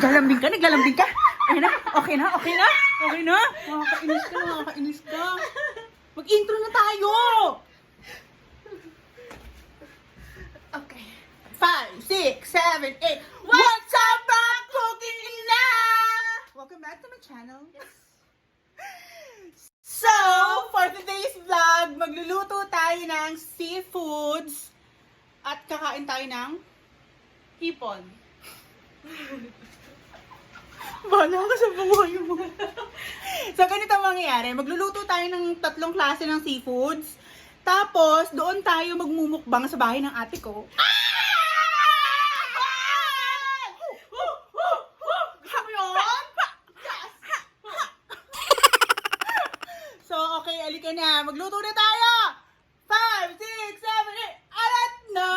Naglalambing ka? Naglalambing ka? Okay na? Okay na? Okay na? Okay na? Makakainis ka, makakainis ka. Mag-intro na tayo! Okay. 5, 6, 7, 8. What's up, mga cooking ina? Welcome back to my channel. So, for today's vlog, magluluto tayo ng seafoods at kakain tayo ng hipon. Bahala ka sa buhay mo. So, ganito mangyayari. Magluluto tayo ng 3 klase ng seafoods. Tapos, doon tayo magmumukbang sa bahay ng ate ko. So, okay, alika na. Magluto na tayo! 5, 6, 7, 8, alat na!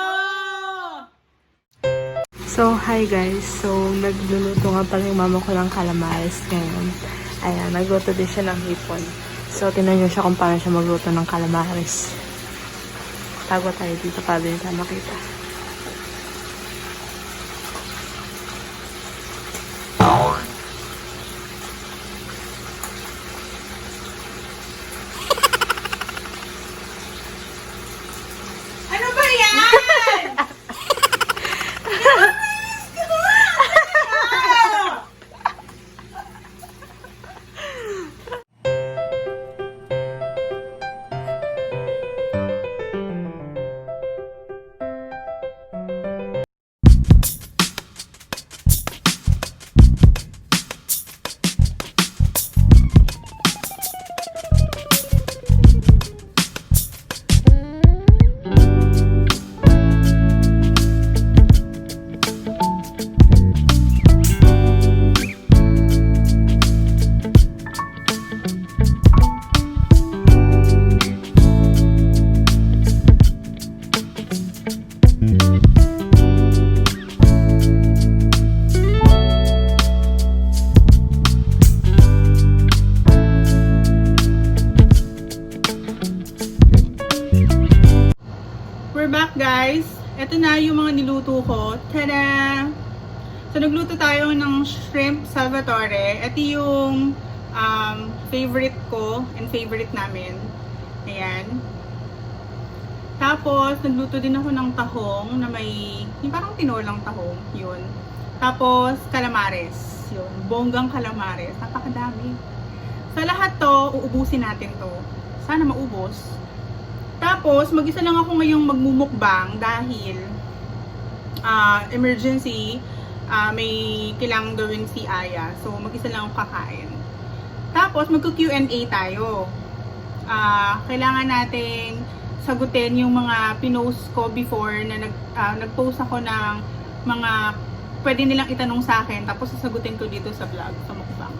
So, hi guys. So, nagluluto nga pala yung mama ko ng calamares ngayon. Ayan, nagluto din siya ng hipon. So, tinan nyo siya kung paano siya magluto ng calamares. Tago tayo dito para din tayo makita. Ano ba yan? We're back, guys. Ito na yung mga niluto ko. Tada! So, nagluto tayo ng shrimp salvatore. Ito yung favorite ko and favorite namin. Ayan. Tapos, nagluto din ako ng tahong na may, yung parang tinolang tahong. Yun. Tapos, calamares. Yun. Bonggang calamares. Napakadami. Sa lahat to, uubusin natin to. Sana maubos. Tapos, mag-isa lang ako ngayong magmumukbang dahil emergency, may kailangang gawin si Aya. So, mag-isa lang ako kakain. Tapos, magko-Q&A tayo. Kailangan nating sagutin yung mga pinost ko before na nag-post ako ng mga pwede nilang itanong sa akin. Tapos, sasagutin ko dito sa vlog, sa mukbang.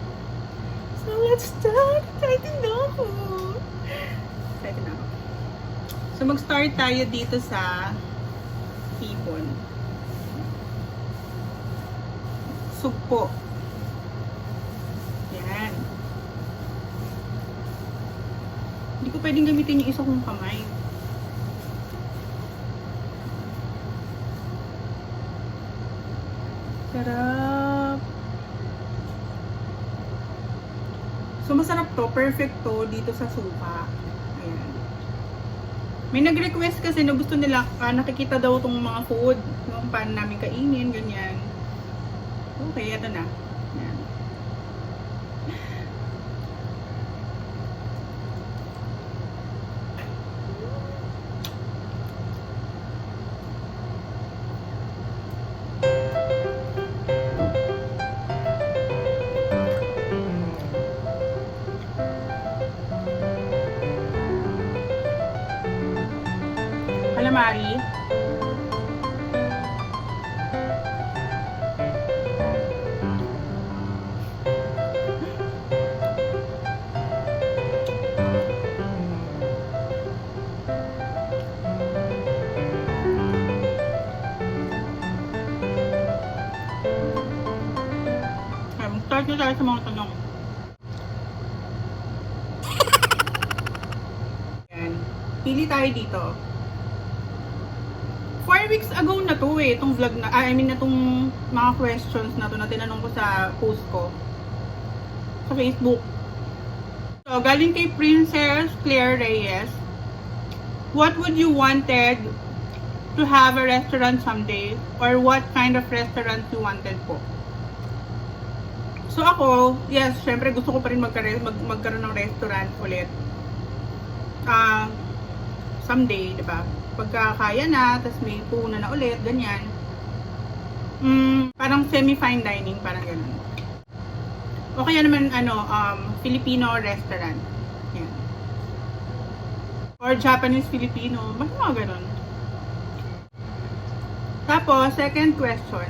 So, let's start! Excited na ako! Excited na ako. So, mag-start tayo dito sa hipon. Sugpo. Yan. Hindi ko pwedeng gamitin yung isa kong kamay. Sarap. So, masarap to. Perfect to dito sa suka. Ayan. May nag-request kasi na gusto nila, nakikita daw itong mga food, kung paano namin kainin, ganyan. Okay, ito na. Yan. Calamari. Start na tayo sa mga tanong. Yan. Pili tayo dito. For 4 weeks ago na to eh, itong vlog na, itong mga questions na to na tinanong ko sa post ko sa Facebook. So, galing kay Princess Claire Reyes. What would you wanted to have a restaurant someday? Or what kind of restaurant you wanted po? So ako, yes, syempre gusto ko pa rin magkaroon ng restaurant ulit. Someday, di ba? Pagka kaya na, tas may puhunan na ulit, ganyan. Parang semi-fine dining, parang ganun. O kaya naman, Filipino restaurant. Yan. Or Japanese-Filipino, basta mga ganun. Tapos, second question.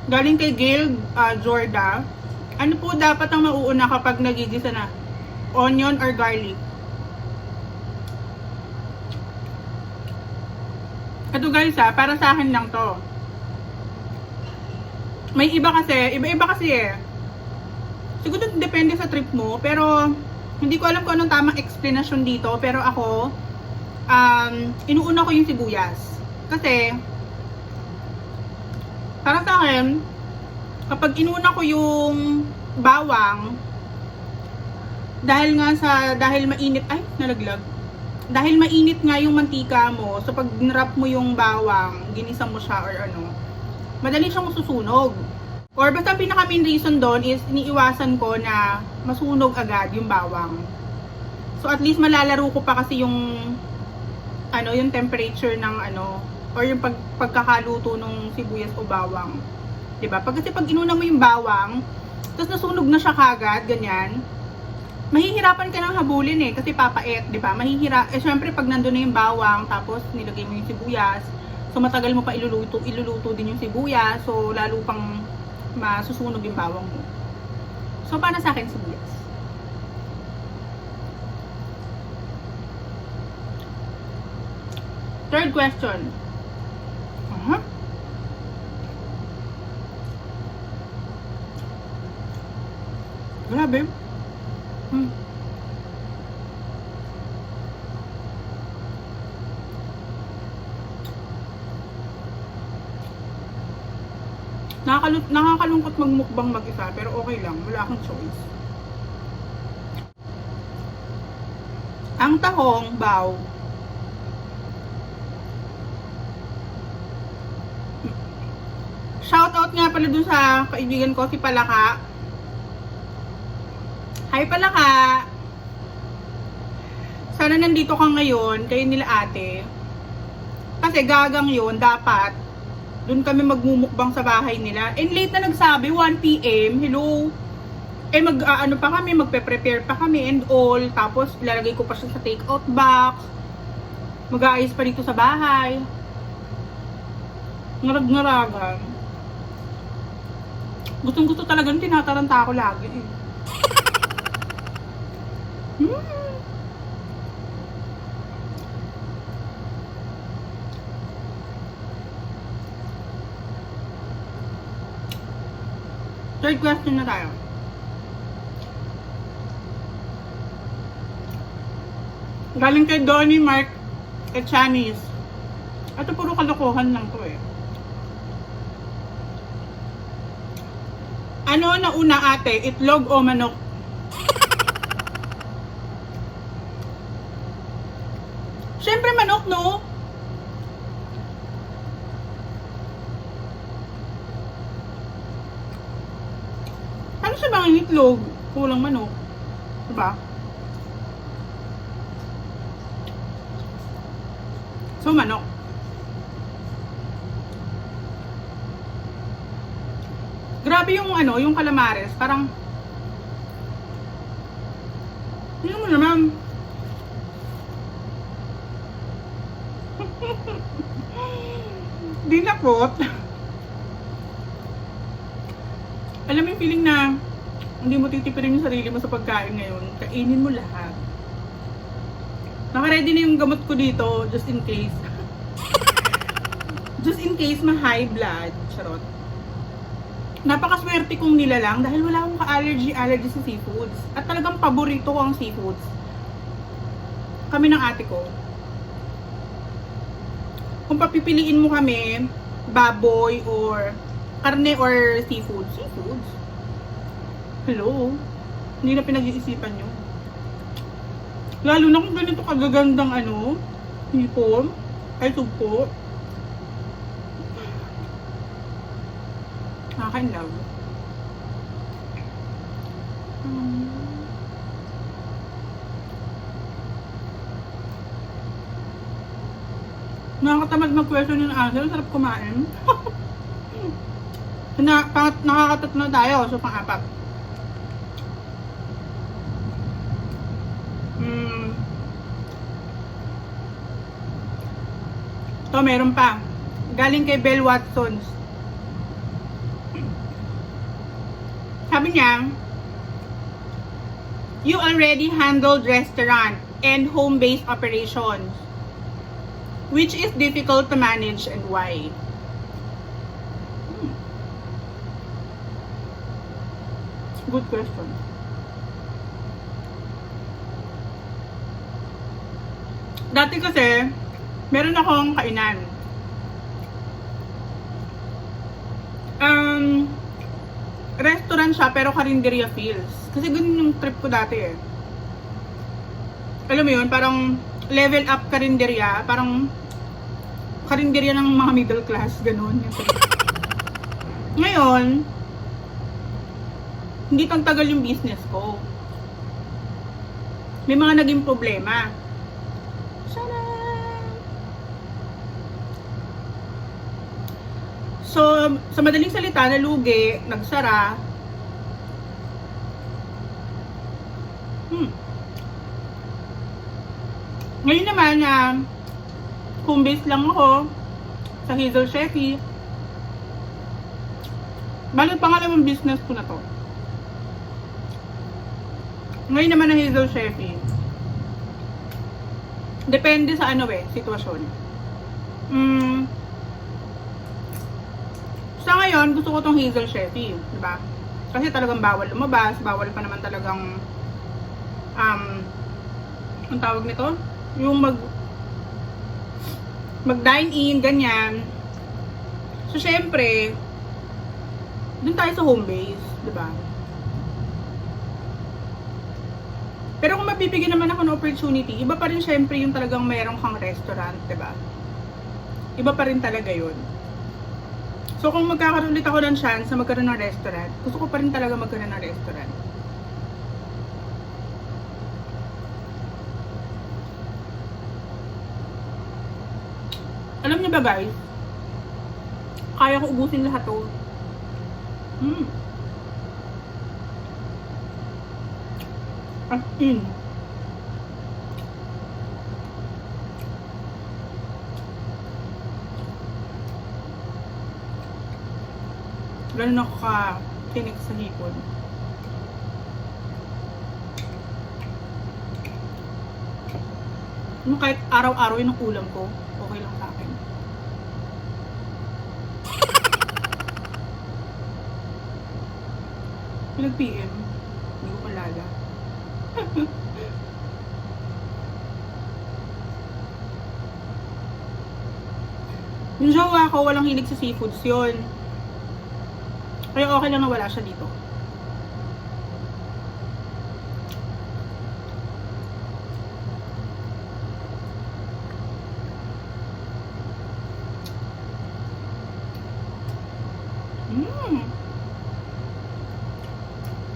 Galing kay Gail Jorda. Ano po dapat ang mauuna kapag nagigisa na? Onion or garlic? Ito guys para sa akin lang to. May iba-iba kasi eh. Siguro depende sa trip mo, pero hindi ko alam kung anong tamang explanation dito, pero ako, inuuna ko yung sibuyas. Kasi, para sa akin, kapag inuna ko yung bawang, dahil mainit, nalaglag. Dahil mainit nga yung mantika mo, so pag nrap mo yung bawang, ginisa mo siya or madali siyang masusunog. Or basta pinaka main reason doon is iniiwasan ko na masunog agad yung bawang. So at least malalaro ko pa kasi yung yung temperature ng or yung pagkakaluto ng sibuyas o bawang. 'Di ba? Kasi pag inuna mo yung bawang, tapos nasunog na siya kagad, ganyan. Mahihirapan ka nang habulin eh kasi papait, 'di ba? Syempre pag nandoon na yung bawang tapos nilagay mo yung sibuyas, so matagal mo pa iluluto din yung sibuyas, so lalo pang masusunog yung bawang mo. So para sa akin sibuyas. Third question. Grabe. Nakakalungkot magmukbang mag-isa, pero okay lang, wala akong choice. Ang tahong baw. Shoutout nga pala dun sa kaibigan ko si Palaka. Hi Palaka! Sana nandito ka ngayon, kayo nila ate. Kasi gagang yun, dapat doon kami magmumukbang sa bahay nila. And late na nagsabi, 1 PM, hello. Magpe-prepare pa kami and all. Tapos ilalagay ko pa siya sa take-out box. Mag-aayos pa dito sa bahay. Ngarag-ngaragan. Gustong-gusto talagang tinataranta ako lagi eh. Third question na tayo. Galing kay Donnie Mark Echanis. Ito puro kalokohan lang to eh. Ano na una ate? Itlog o manok? Siyempre manok, no? Ano siya bang itlog? Kulang manok. Diba? So, manok. Grabe yung yung calamares. Parang, hindi mo naman. Di na po. Alam mo yung feeling na hindi mo titipirin yung sarili mo sa pagkain ngayon. Kainin mo lahat. Naka-ready na yung gamot ko dito just in case. Just in case ma-high blood. Charot. Napakaswerte kong nilalang dahil wala akong ka-allergy sa seafoods. At talagang paborito ko ang seafoods. kami ng ate ko, kung papipiliin mo kami, baboy or karne or seafood. Seafoods? Hello? Hindi na pinag-iisipan nyo. Lalo na kung ganito kagagandang hipon. Ay, sugpo. Nakaka-love. Nakakatamad mag-question yung answer. Sarap kumain. Nakakatatlo na tayo. So, pang-apat. Ito, meron pa. Galing kay Bell Watsons. Sabi niya, you already handled restaurant and home-based operations. Which is difficult to manage and why? Good question. Dati kasi, meron akong kainan. Restaurant siya pero karinderya feels. Kasi ganun yung trip ko dati eh. Alam mo yun, parang level up karinderya, parang karinderya ng mga middle class, ganun. Ngayon, hindi tagal yung business ko. May mga naging problema. So, sa madaling salita, nalugi, nagsara. Ngayon naman, home base lang ako sa Hazel Chefy. Bali, pangalawang business ko na to. Ngayon naman na Hazel Chefy. Depende sa sitwasyon. Sa ngayon, gusto ko tong Hazel Chefy, diba? Kasi talagang bawal lumabas, bawal pa naman talagang ang tawag nito, yung mag-dine in, ganyan. So, syempre, dun tayo sa home base, diba? Pero kung mapipigyan naman ako ng opportunity, iba pa rin syempre yung talagang mayroong kang restaurant, diba? Iba pa rin talaga yun. So, kung magkakaroon ulit ako ng chance na magkaroon ng restaurant, gusto ko pa rin talaga magkaroon ng restaurant. Alam niyo ba guys, kaya ko ubusin lahat to. As in. Ganun ako ka-tinik sa hipon. Yung kahit araw-araw yun ang ulam ko, okay lang sa akin. Pinag-PM, hindi ko malala. Yung jowa ko, walang hilig sa seafoods yun. Kaya okay lang na wala siya dito.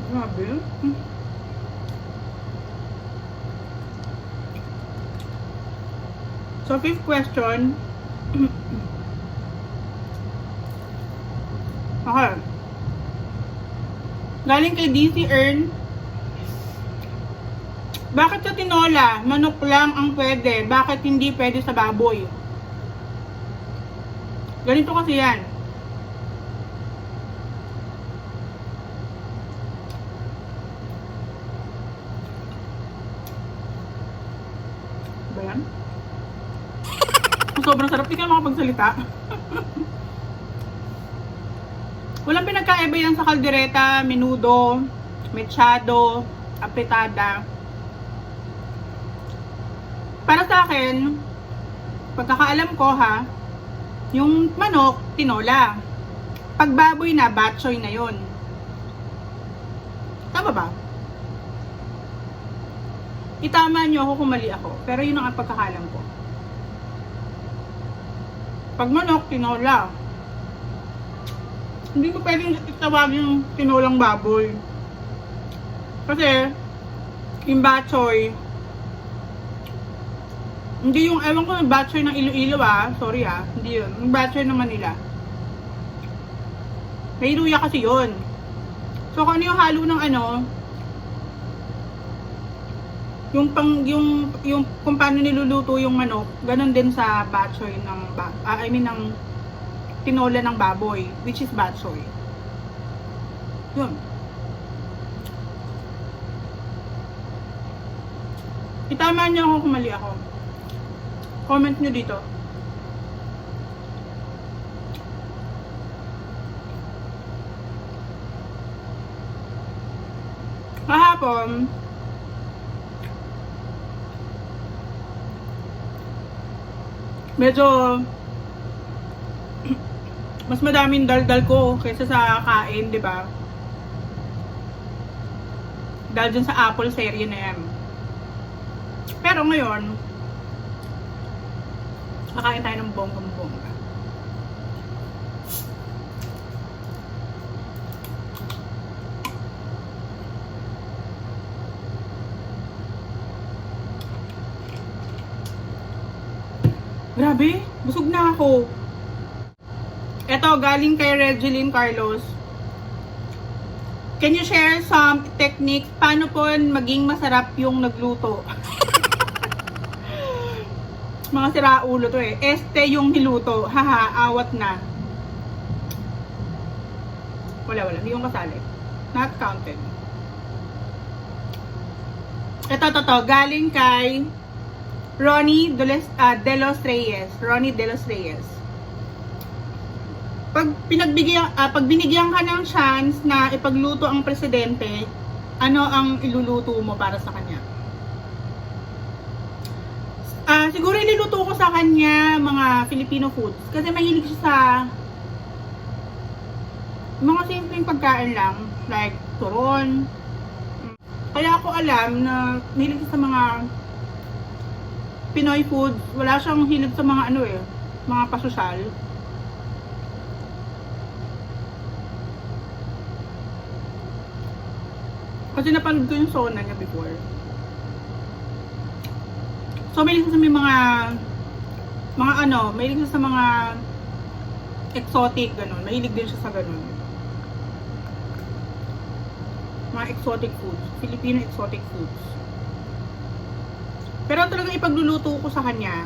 Grabe. So, fifth question. Okay. Galing kay DC Earn. Bakit sa tinola, manok lang ang pwede? Bakit hindi pwede sa baboy? Ganito kasi yan. Ba yan? Sobrang sarap. Di ka makapagsalita. Walang pinagkaiba yan sa kaldereta, menudo, mechado, apretada. Para sa akin, pagkakaalam ko ha, yung manok, tinola. Pag baboy na, bok choy na yon. Tama ba? Itama nyo ako kung mali ako. Pero yun ang pagkakalam ko. Pag manok, tinola. Hindi ko pwedeng itawag yung tinolang baboy. Kasi, yung bok choy, hindi yung, ewan ko yung bok choy ng Iloilo sorry hindi yun. Yung bok choy ng Manila. May luya kasi yun. So, kung ano yung halo ng yung kung paano niluluto yung manok, ganun din sa bok choy ng ng tinola ng baboy, which is bok choy. Yun. Itama niyo ako kung mali ako. Comment nyo dito. Kahapon, medyo mas madaming daldal ko kaysa sa kain, di ba? Dahil dyan sa Apple serye na yan. Pero ngayon, kakain tayo ng bonggang-bongga. Grabe, busog na ako. Eto, galing kay Regeline Carlos. Can you share some techniques paano po maging masarap yung nagluto? Mga siraulo to eh. Este yung niluto. Haha, awat na. Wala. Hindi yung kasali. Not counted. Ito. Galing kay Ronnie de los Reyes. Ronnie de los Reyes. Pag binigyan ka ng chance na ipagluto ang presidente, ano ang iluluto mo para sa kanya? Siguro iluluto ko sa kanya mga Filipino foods. Kasi mahilig siya sa mga simpleng pagkain lang. Like turon. Kaya ako alam na mahilig siya sa mga Pinoy foods. Wala siyang hilig sa mga mga pasosyal. Kasi napanood ko yung sona niya before. So, mahilig siya sa mahilig siya sa mga exotic, ganun. Mahilig din siya sa ganun. Mga exotic foods. Filipino exotic foods. Pero talagang ipagluluto ko sa kanya,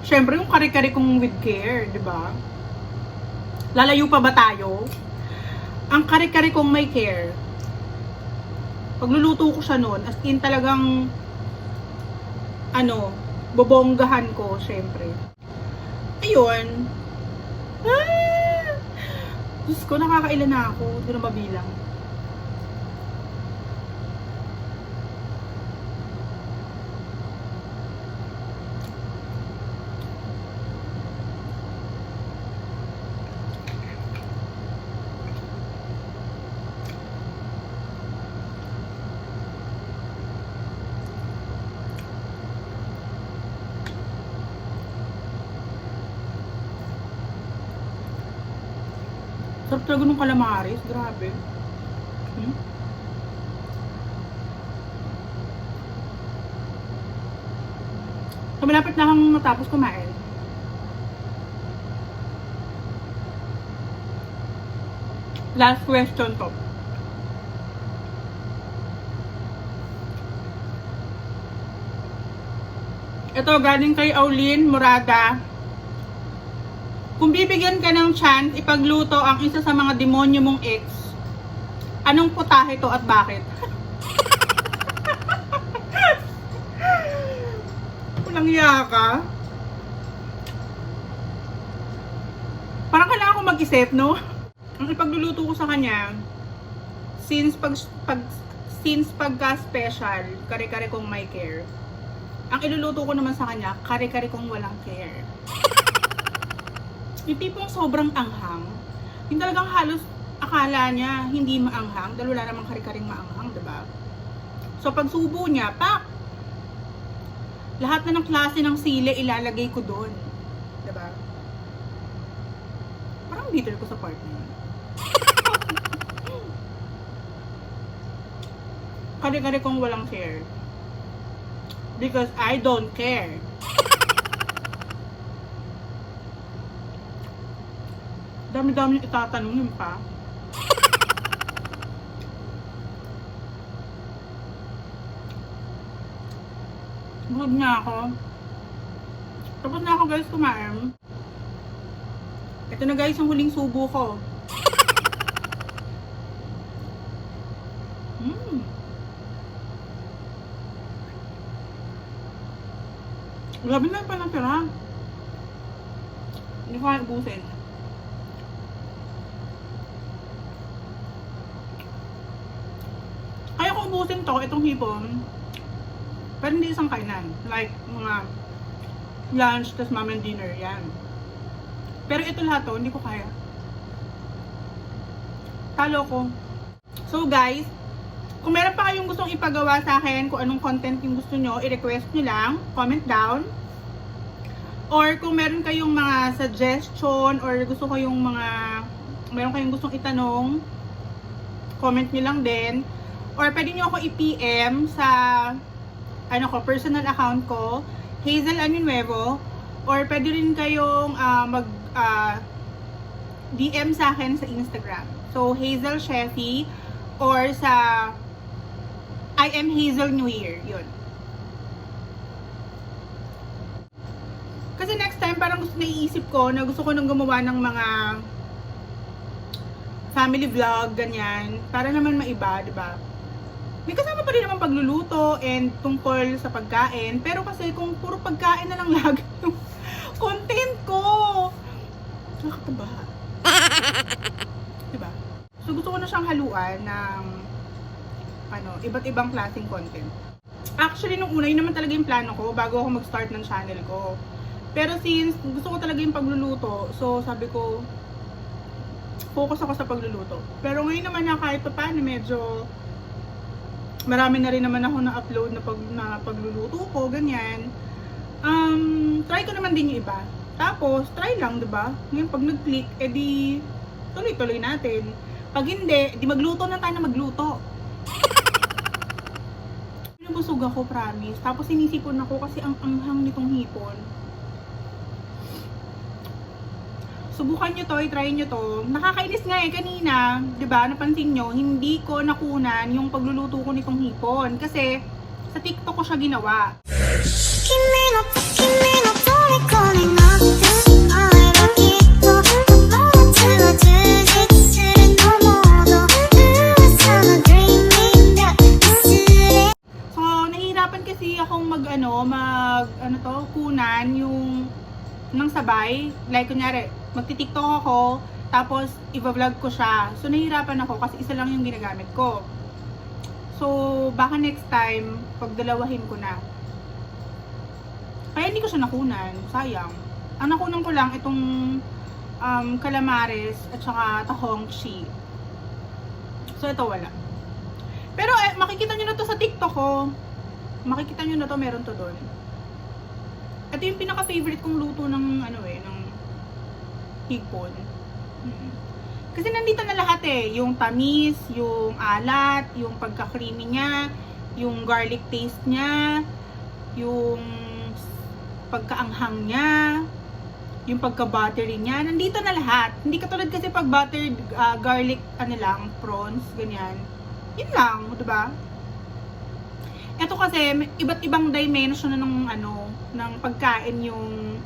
syempre yung kare-kare kong with care, di ba? Lalayo pa ba tayo? Ang kare-kare kong may care. Pagluluto ko siya noon, as in talagang bobonggahan ko, syempre. Ayun. Diyos ko, nakakailan na ako. Hindi na mabilang. Sarap talaga nung calamares, grabe. So, malapit na akong matapos kumain. Last question to. Ito, galing kay Aulin Murada. Kung bibigyan ka ng chance ipagluto ang isa sa mga demonyo mong ex, anong putahe to at bakit? Walang iya ka? Parang kailangan ko mag-isip, no? Ang ipagluluto ko sa kanya, since pagka-special, kare-kare kong may care, Ang iluluto ko naman sa kanya, kare-kare kong walang care. Yung tipong sobrang anghang. Yung talagang halos akala niya hindi maanghang dahil wala namang kare-karing maanghang, diba? So pag subo niya, pak! Lahat na ng klase ng sili ilalagay ko doon. Diba? Parang bitter ko sa part na yun. Kare-kare kong walang care. Because I don't care. Dami-dami yung itatanungin pa. Good na ako. Tapos na ako guys kumain. Ito na guys yung huling subo ko. Grabe na yung panatira. Hindi ko kaya ubusin. Kaya ko ubusin to, itong hipon. Pero hindi isang kainan. Like, mga lunch, tas mama and dinner, yan. Pero ito lahat to, hindi ko kaya. Talo ko. So guys, kung meron pa kayong gustong ipagawa sa akin, kung anong content yung gusto nyo, i-request nyo lang, comment down. Or kung meron kayong mga suggestion, or gusto kayong meron kayong gustong itanong, comment nyo lang din. Or pwede nyo ako i-PM sa personal account ko, Hazel Anunuevo. Or pwede rin kayong DM sa akin sa Instagram. So, Hazel Sheffy, or sa I am Hazel New Year, yun. Kasi next time, parang naiisip ko na gusto ko nang gumawa ng mga family vlog, ganyan. Para naman maiba, diba? May kasama pa rin naman pagluluto and tungkol sa pagkain. Pero kasi kung puro pagkain na lang lagi yung content ko, nakakataba. Diba? So gusto ko na siyang haluan ng iba't ibang klaseng content. Actually, nung una, yun naman talaga yung plano ko bago ako mag-start ng channel ko. Pero since gusto ko talaga yung pagluluto, so sabi ko, focus ako sa pagluluto. Pero ngayon naman na kahit pa paano, medyo marami na rin naman ako na-upload na pagluluto ko, ganyan. Try ko naman din yung iba. Tapos, try lang, diba? Ngayon, pag nag-click, edi tuloy-tuloy natin. Pag hindi, di magluto na tayo na magluto. Nabusog ako, promise. Tapos sinisipon ako kasi ang anghang nitong hipon. Subukan nyo to, i-try nyo to. Nakakainis nga kanina, diba, napansin nyo, hindi ko nakunan yung pagluluto ko nitong hipon. Kasi, sa TikTok ko siya ginawa. So, nahihirapan kasi akong kunan yung ng sabay. Like, kunyari, magti-TikTok ako, tapos i-vlog ko siya. So, nahihirapan ako kasi isa lang yung ginagamit ko. So, baka next time, pagdalawahin ko na. Kaya hindi ko siya nakunan. Sayang. Ang nakunan ko lang itong calamares at saka tahong chi. So, ito wala. Pero, makikita nyo na to sa TikTok ko. Makikita nyo na to, meron to doon. Ito yung pinaka-favorite kong luto ng ng hipon. Kasi nandito na lahat yung tamis, yung alat, yung pagka-creamy niya, yung garlic taste niya, yung pagka-anghang niya, yung pagka-buttery niya, nandito na lahat. Hindi katulad kasi pag buttered garlic prawns, ganyan. Yun lang, 'di ba? Ito kasi iba't ibang dimension na ng pagkain yung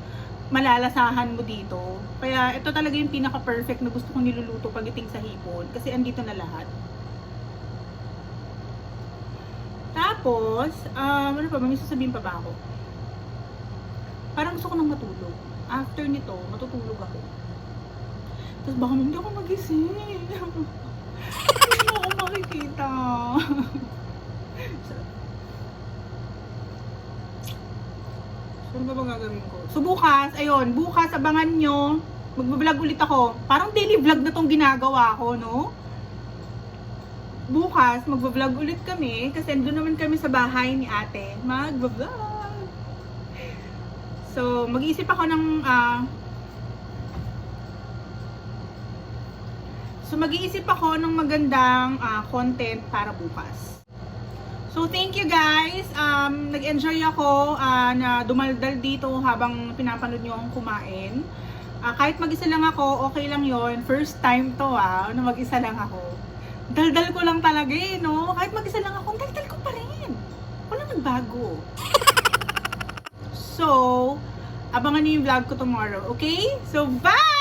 malalasahan mo dito. Kaya ito talaga yung pinaka-perfect na gusto kong niluluto pagdating sa hipon. Kasi andito na lahat. Tapos, ano pa ba? May sasabihin pa ba ako? Parang gusto ko nang matulog. After nito, matutulog ako. Tapos baka hindi ako magising. Hindi mo ako makikita. Ano ba bang gagawin ko? So bukas, ayun, bukas abangan nyo. Magbablog ulit ako. Parang daily vlog na tong ginagawa ko, no? Bukas, magbablog ulit kami. Kasi doon naman kami sa bahay ni ate. Magbablog. So, mag-iisip ako ng... mag-iisip ako ng magandang content para bukas. So, thank you guys. Nag-enjoy ako na dumaldal dito habang pinapanood nyo akong kumain. Kahit mag-isa lang ako, okay lang yon. First time to na mag-isa lang ako. Daldal ko lang talaga no? Kahit mag-isa lang ako, daldal ko pa rin. Walang nagbago. So, abangan niyo yung vlog ko tomorrow, okay? So, bye!